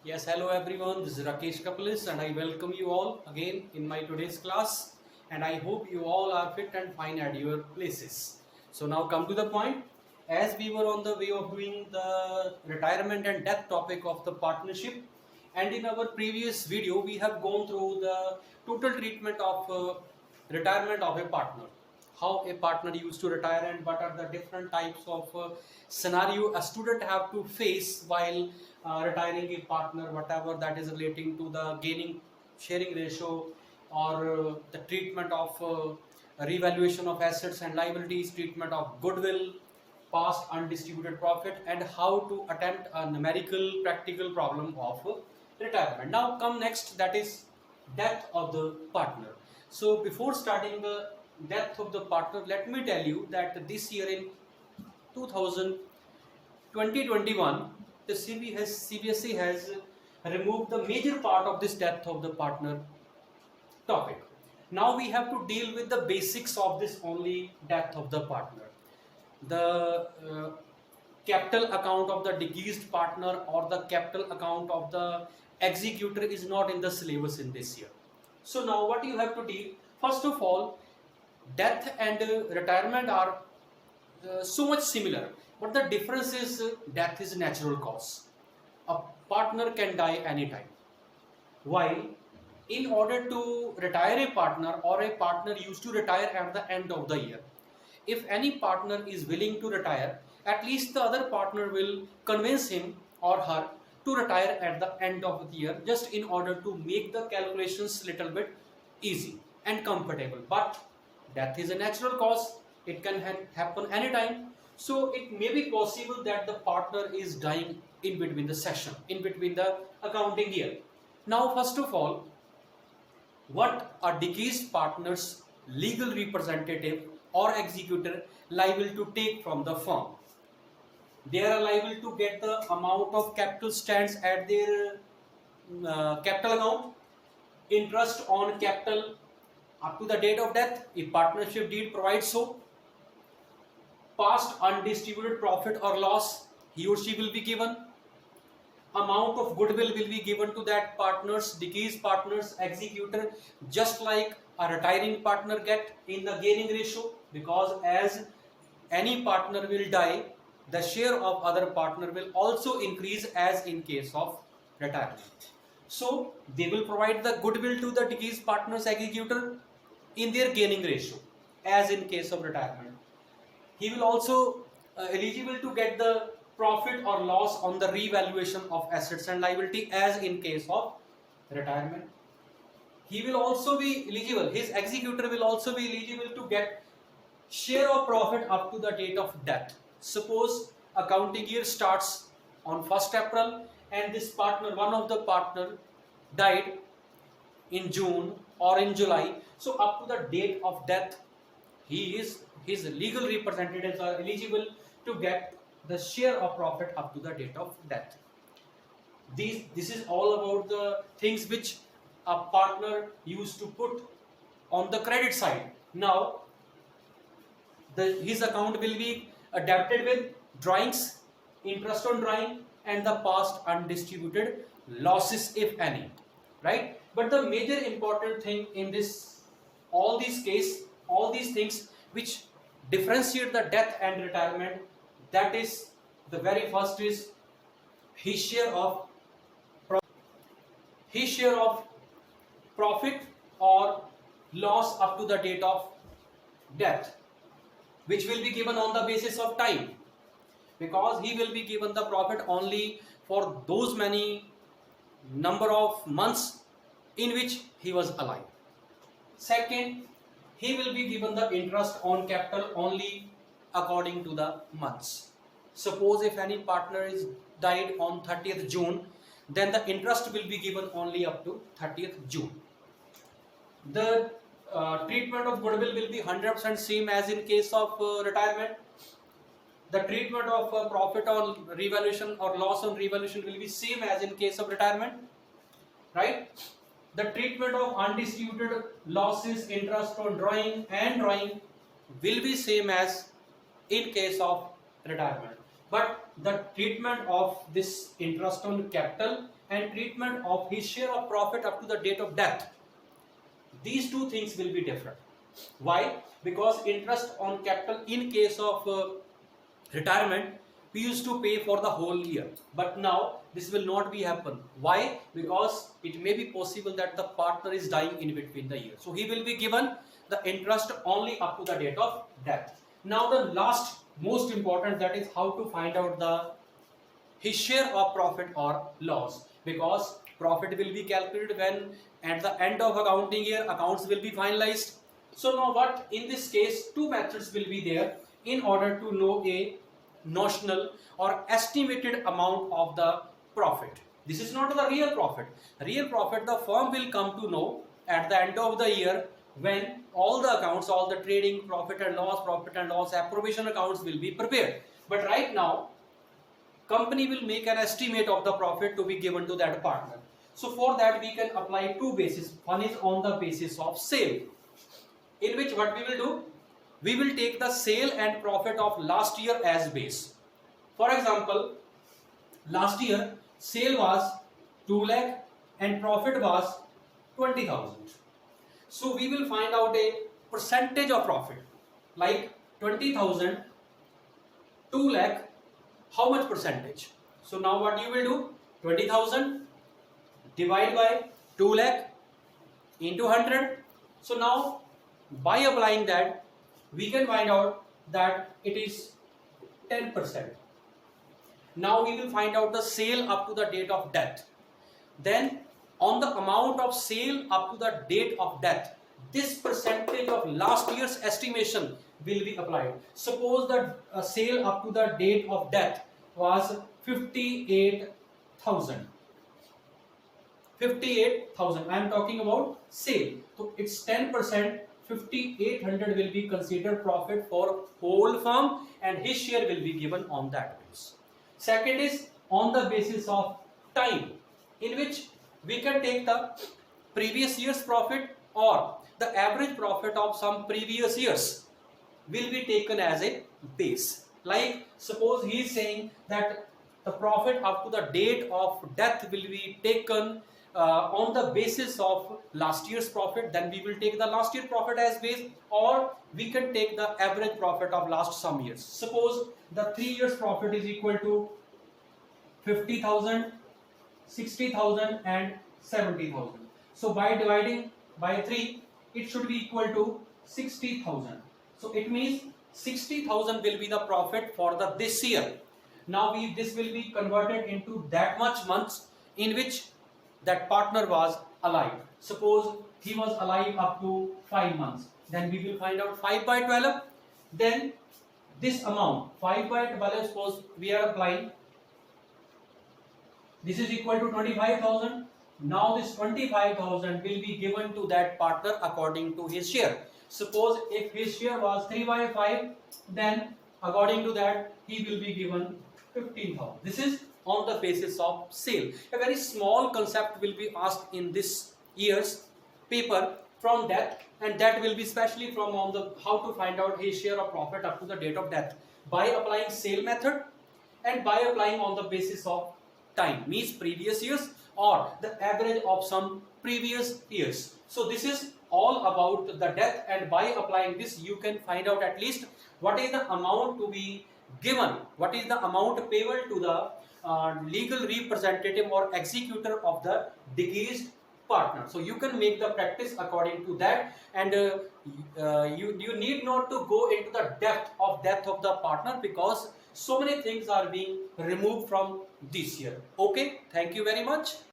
Yes, hello everyone. This is Rakesh Kapalis and I welcome you all again in my today's class. And I hope you all are fit and fine at your places. So now come to the point. As we were on the way of doing the retirement and death topic of the partnership, and in our previous video we have gone through the total treatment of retirement of a partner, how a partner used to retire and what are the different types of scenario a student have to face while retiring a partner, whatever that is relating to the gaining sharing ratio or the treatment of revaluation of assets and liabilities, treatment of goodwill, past undistributed profit, and how to attempt a numerical practical problem of retirement. Now come next, that is death of the partner. So before starting the death of the partner, let me tell you that this year in 2021, the CBSE has removed the major part of this death of the partner topic. Now we have to deal with the basics of this only death of the partner. The capital account of the deceased partner or the capital account of the executor is not in the syllabus in this year. So now what you have to deal, first of all, death and retirement are so much similar, but the difference is death is natural cause. A partner can die anytime, while in order to retire a partner, or a partner used to retire at the end of the year, if any partner is willing to retire, at least the other partner will convince him or her to retire at the end of the year, just in order to make the calculations little bit easy and comfortable. But death is a natural cause, it can happen anytime. So it may be possible that the partner is dying in between the session, in between the accounting year. Now first of all, what are deceased partner's legal representative or executor liable to take from the firm? They are liable to get the amount of capital stands at their capital account, interest on capital up to the date of death if partnership deed provides so, past undistributed profit or loss he or she will be given, amount of goodwill will be given to that partner's deceased partner's executor, just like a retiring partner get in the gaining ratio, because as any partner will die, the share of other partner will also increase as in case of retirement. So they will provide the goodwill to the deceased partner's executor in their gaining ratio as in case of retirement. He will also eligible to get the profit or loss on the revaluation of assets and liability as in case of retirement. He will also be eligible, his executor will also be eligible to get share of profit up to the date of death. Suppose accounting year starts on 1st April and this partner, one of the partner died in June or in July. So up to the date of death, his legal representatives are eligible to get the share of profit up to the date of death. This is all about the things which a partner used to put on the credit side. Now his account will be debited with drawings, interest on drawing, and the past undistributed losses if any, right? But the major important thing in this, all these things which differentiate the death and retirement, that is, the very first is his share of profit or loss up to the date of death, which will be given on the basis of time, because he will be given the profit only for those many number of months in which he was alive. Second, he will be given the interest on capital only according to the months. Suppose if any partner is died on 30th June, then the interest will be given only up to 30th June. The treatment of goodwill will be 100% same as in case of retirement. The treatment of profit on revaluation or loss on revaluation will be same as in case of retirement, right? The treatment of undistributed losses, interest on drawing will be same as in case of retirement. But the treatment of this interest on capital and treatment of his share of profit up to the date of death. These two things will be different. Why? Because interest on capital in case of retirement, we used to pay for the whole year, but now this will not be happen. Why? Because it may be possible that the partner is dying in between the years, so he will be given the interest only up to the date of death. Now the last most important, that is how to find out the his share of profit or loss, because profit will be calculated when at the end of accounting year accounts will be finalized. So now what, in this case two methods will be there in order to know a notional or estimated amount of the profit. This is not the real profit. Real profit the firm will come to know at the end of the year when all the accounts, all the trading, profit and loss, approbation accounts will be prepared. But right now company will make an estimate of the profit to be given to that partner. So for that we can apply two bases. One is on the basis of sale, in which what we will do, we will take the sale and profit of last year as base. For example, last year sale was 2 lakh and profit was 20,000. So we will find out a percentage of profit, like 20,000, 2 lakh, how much percentage? So now what you will do, 20,000 divide by 2 lakh into 100. So now by applying that we can find out that it is 10%. Now we will find out the sale up to the date of death. Then on the amount of sale up to the date of death, this percentage of last year's estimation will be applied. Suppose that sale up to the date of death was 58,000. 58,000. I am talking about sale. So it's 10%. 5,800 will be considered profit for whole firm, and his share will be given on that base. Second is on the basis of time, in which we can take the previous year's profit or the average profit of some previous years will be taken as a base. Like suppose he is saying that the profit up to the date of death will be taken on the basis of last year's profit, then we will take the last year profit as base, or we can take the average profit of last some years. Suppose the 3 years profit is equal to 50,000, 60,000 and 70,000. So by dividing by 3, it should be equal to 60,000. So it means 60,000 will be the profit for the this year. Now this will be converted into that much months in which that partner was alive. Suppose he was alive up to 5 months. Then we will find out 5 by 12. Then this amount 5 by 12, suppose we are applying, this is equal to 25,000. Now this 25,000 will be given to that partner according to his share. Suppose if his share was 3 by 5, then according to that he will be given 15,000. This is on the basis of sale. A very small concept will be asked in this year's paper from death, and that will be specially from on the how to find out his share of profit up to the date of death by applying sale method and by applying on the basis of time, means previous years or the average of some previous years. So this is all about the death, and by applying this you can find out at least what is the amount to be given, what is the amount payable to the legal representative or executor of the deceased partner. So you can make the practice according to that, and you need not to go into the depth of death of the partner, because so many things are being removed from this year. Okay, thank you very much.